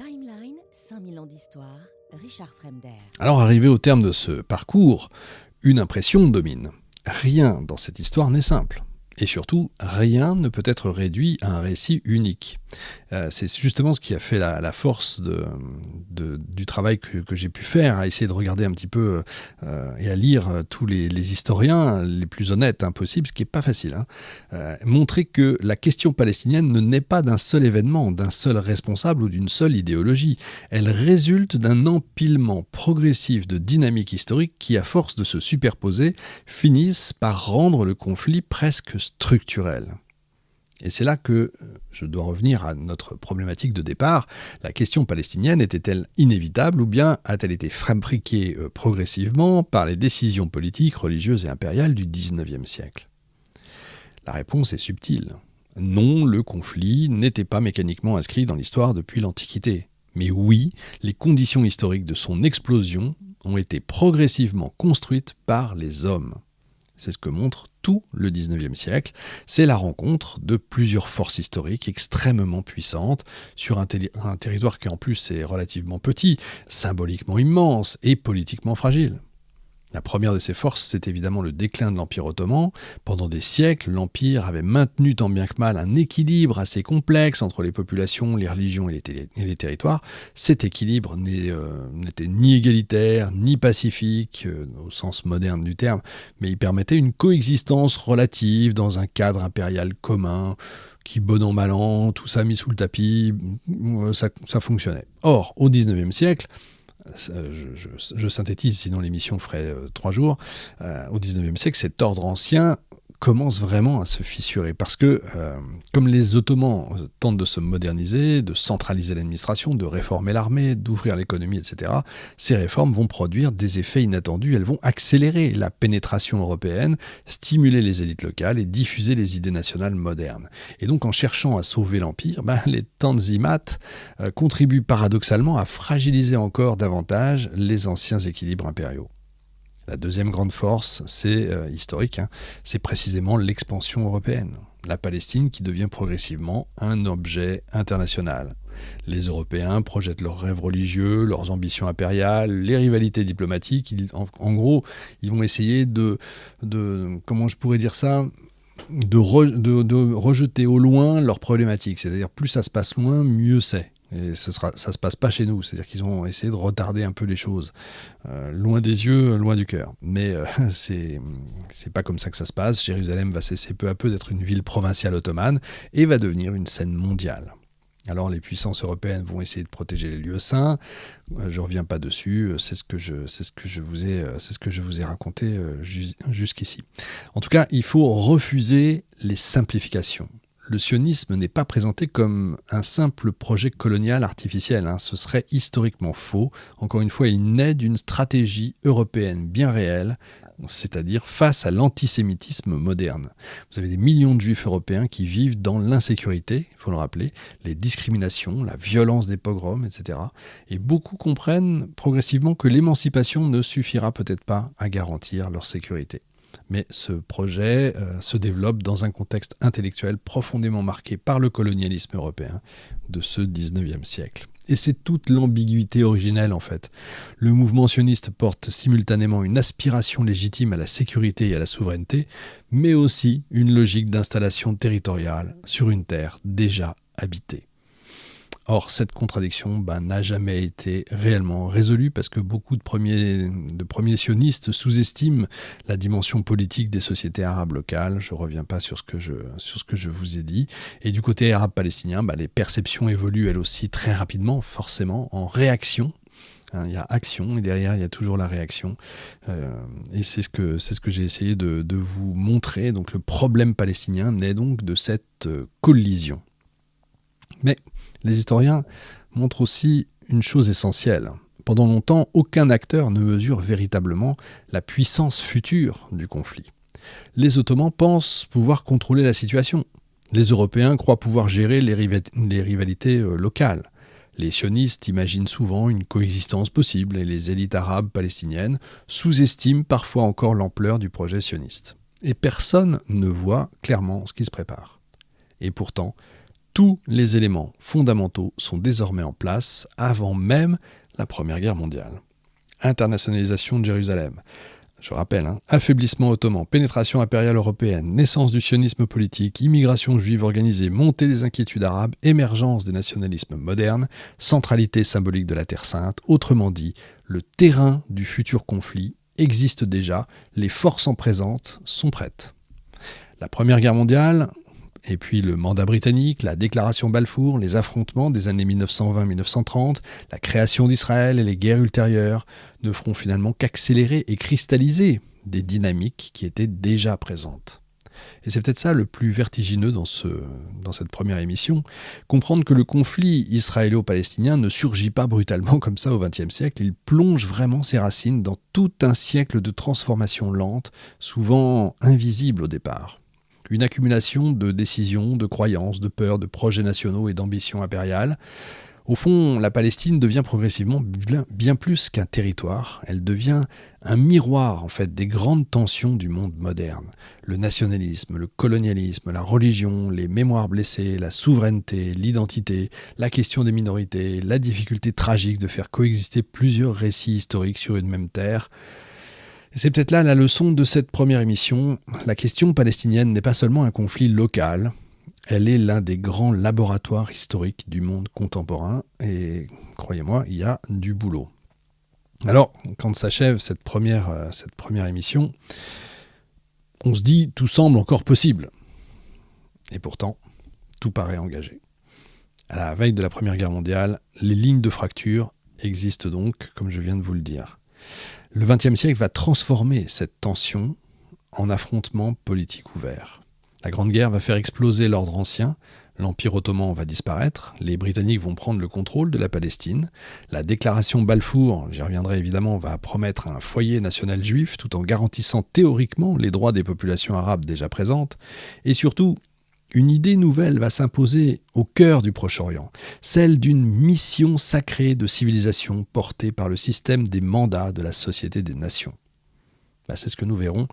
Timeline, 5000 ans d'histoire, Richard Fremder. Alors arrivé au terme de ce parcours, une impression domine. Rien dans cette histoire n'est simple. Et surtout, rien ne peut être réduit à un récit unique. C'est justement ce qui a fait la force du travail que j'ai pu faire, à essayer de regarder un petit peu et à lire tous les historiens les plus honnêtes possibles, ce qui n'est pas facile. Montrer que la question palestinienne ne naît pas d'un seul événement, d'un seul responsable ou d'une seule idéologie. Elle résulte d'un empilement progressif de dynamiques historiques qui, à force de se superposer, finissent par rendre le conflit presque structurel. Et c'est là que je dois revenir à notre problématique de départ. La question palestinienne était-elle inévitable ou bien a-t-elle été fabriquée progressivement par les décisions politiques, religieuses et impériales du XIXe siècle ? La réponse est subtile. Non, le conflit n'était pas mécaniquement inscrit dans l'histoire depuis l'Antiquité. Mais oui, les conditions historiques de son explosion ont été progressivement construites par les hommes. C'est ce que montre tout le XIXe siècle. C'est la rencontre de plusieurs forces historiques extrêmement puissantes sur un territoire qui en plus est relativement petit, symboliquement immense et politiquement fragile. La première de ces forces, c'est évidemment le déclin de l'Empire ottoman. Pendant des siècles, l'Empire avait maintenu tant bien que mal un équilibre assez complexe entre les populations, les religions et les territoires. Cet équilibre n'était ni égalitaire, ni pacifique, au sens moderne du terme, mais il permettait une coexistence relative dans un cadre impérial commun, qui, bon an, mal an, tout ça mis sous le tapis, ça fonctionnait. Or, au XIXe siècle, je synthétise, sinon l'émission ferait 3 jours. Au XIXe siècle, cet ordre ancien commence vraiment à se fissurer parce que, comme les Ottomans tentent de se moderniser, de centraliser l'administration, de réformer l'armée, d'ouvrir l'économie, etc., ces réformes vont produire des effets inattendus. Elles vont accélérer la pénétration européenne, stimuler les élites locales et diffuser les idées nationales modernes. Et donc, en cherchant à sauver l'Empire, les Tanzimat contribuent paradoxalement à fragiliser encore davantage les anciens équilibres impériaux. La deuxième grande force, c'est historique, c'est précisément l'expansion européenne. La Palestine qui devient progressivement un objet international. Les Européens projettent leurs rêves religieux, leurs ambitions impériales, les rivalités diplomatiques. En gros, ils vont essayer de comment je pourrais dire ça, de rejeter au loin leurs problématiques. C'est-à-dire, plus ça se passe loin, mieux c'est. Et ça se passe pas chez nous, c'est-à-dire qu'ils ont essayé de retarder un peu les choses, loin des yeux, loin du cœur. Mais c'est pas comme ça que ça se passe. Jérusalem va cesser peu à peu d'être une ville provinciale ottomane et va devenir une scène mondiale. Alors les puissances européennes vont essayer de protéger les lieux saints. Je reviens pas dessus. C'est ce que je vous ai raconté jusqu'ici. En tout cas, il faut refuser les simplifications. Le sionisme n'est pas présenté comme un simple projet colonial artificiel. Ce serait historiquement faux. Encore une fois, il naît d'une stratégie européenne bien réelle, c'est-à-dire face à l'antisémitisme moderne. Vous avez des millions de juifs européens qui vivent dans l'insécurité, il faut le rappeler, les discriminations, la violence des pogroms, etc. Et beaucoup comprennent progressivement que l'émancipation ne suffira peut-être pas à garantir leur sécurité. Mais ce projet se développe dans un contexte intellectuel profondément marqué par le colonialisme européen de ce XIXe siècle. Et c'est toute l'ambiguïté originelle en fait. Le mouvement sioniste porte simultanément une aspiration légitime à la sécurité et à la souveraineté, mais aussi une logique d'installation territoriale sur une terre déjà habitée. Or, cette contradiction n'a jamais été réellement résolue parce que beaucoup de premiers sionistes sous-estiment la dimension politique des sociétés arabes locales. Je ne reviens pas sur ce que je vous ai dit. Et du côté arabe-palestinien, les perceptions évoluent elles aussi très rapidement, forcément, en réaction. Il y a action et derrière il y a toujours la réaction. Et c'est ce que j'ai essayé de vous montrer. Donc le problème palestinien naît donc de cette collision. Mais les historiens montrent aussi une chose essentielle. Pendant longtemps, aucun acteur ne mesure véritablement la puissance future du conflit. Les Ottomans pensent pouvoir contrôler la situation. Les Européens croient pouvoir gérer les rivalités locales. Les sionistes imaginent souvent une coexistence possible et les élites arabes palestiniennes sous-estiment parfois encore l'ampleur du projet sioniste. Et personne ne voit clairement ce qui se prépare. Et pourtant, Tous les éléments fondamentaux sont désormais en place avant même la Première Guerre mondiale. Internationalisation de Jérusalem. Je rappelle, affaiblissement ottoman, pénétration impériale européenne, naissance du sionisme politique, immigration juive organisée, montée des inquiétudes arabes, émergence des nationalismes modernes, centralité symbolique de la Terre Sainte. Autrement dit, le terrain du futur conflit existe déjà, les forces en présence sont prêtes. La Première Guerre mondiale, et puis le mandat britannique, la déclaration Balfour, les affrontements des années 1920-1930, la création d'Israël et les guerres ultérieures ne feront finalement qu'accélérer et cristalliser des dynamiques qui étaient déjà présentes. Et c'est peut-être ça le plus vertigineux dans cette première émission, comprendre que le conflit israélo-palestinien ne surgit pas brutalement comme ça au XXe siècle, il plonge vraiment ses racines dans tout un siècle de transformation lente, souvent invisible au départ. Une accumulation de décisions, de croyances, de peurs, de projets nationaux et d'ambitions impériales. Au fond, la Palestine devient progressivement bien plus qu'un territoire. Elle devient un miroir, en fait, des grandes tensions du monde moderne. Le nationalisme, le colonialisme, la religion, les mémoires blessées, la souveraineté, l'identité, la question des minorités, la difficulté tragique de faire coexister plusieurs récits historiques sur une même terre. Et c'est peut-être là la leçon de cette première émission. La question palestinienne n'est pas seulement un conflit local, elle est l'un des grands laboratoires historiques du monde contemporain et croyez-moi, il y a du boulot. Alors, quand s'achève cette première émission, on se dit tout semble encore possible. Et pourtant, tout paraît engagé. À la veille de la Première Guerre mondiale, les lignes de fracture existent donc, comme je viens de vous le dire. Le XXe siècle va transformer cette tension en affrontement politique ouvert. La Grande Guerre va faire exploser l'ordre ancien, l'Empire ottoman va disparaître, les Britanniques vont prendre le contrôle de la Palestine, la déclaration Balfour, j'y reviendrai évidemment, va promettre un foyer national juif tout en garantissant théoriquement les droits des populations arabes déjà présentes, et surtout, une idée nouvelle va s'imposer au cœur du Proche-Orient, celle d'une mission sacrée de civilisation portée par le système des mandats de la Société des Nations. C'est ce que nous verrons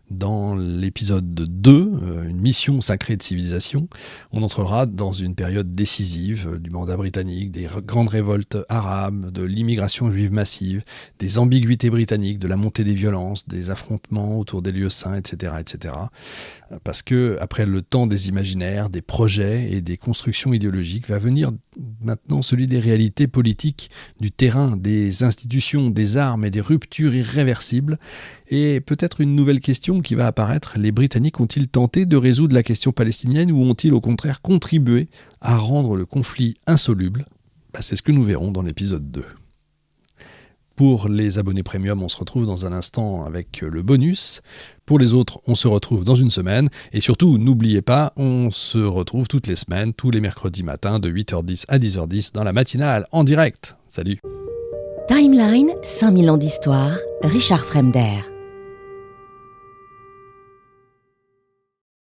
dans l'épisode 2, une mission sacrée de civilisation. On entrera dans une période décisive du mandat britannique, des grandes révoltes arabes, de l'immigration juive massive, des ambiguïtés britanniques, de la montée des violences, des affrontements autour des lieux saints, etc., etc. Parce que après le temps des imaginaires, des projets et des constructions idéologiques, va venir maintenant celui des réalités politiques, du terrain, des institutions, des armes et des ruptures irréversibles. Et peut-être une nouvelle question qui va apparaître, les Britanniques ont-ils tenté de résoudre la question palestinienne ou ont-ils au contraire contribué à rendre le conflit insoluble ? C'est ce que nous verrons dans l'épisode 2. Pour les abonnés premium, on se retrouve dans un instant avec le bonus. Pour les autres, on se retrouve dans une semaine. Et surtout, n'oubliez pas, on se retrouve toutes les semaines, tous les mercredis matins de 8h10 à 10h10 dans la matinale en direct. Salut. Timeline, 5000 ans d'histoire, Richard Fremder.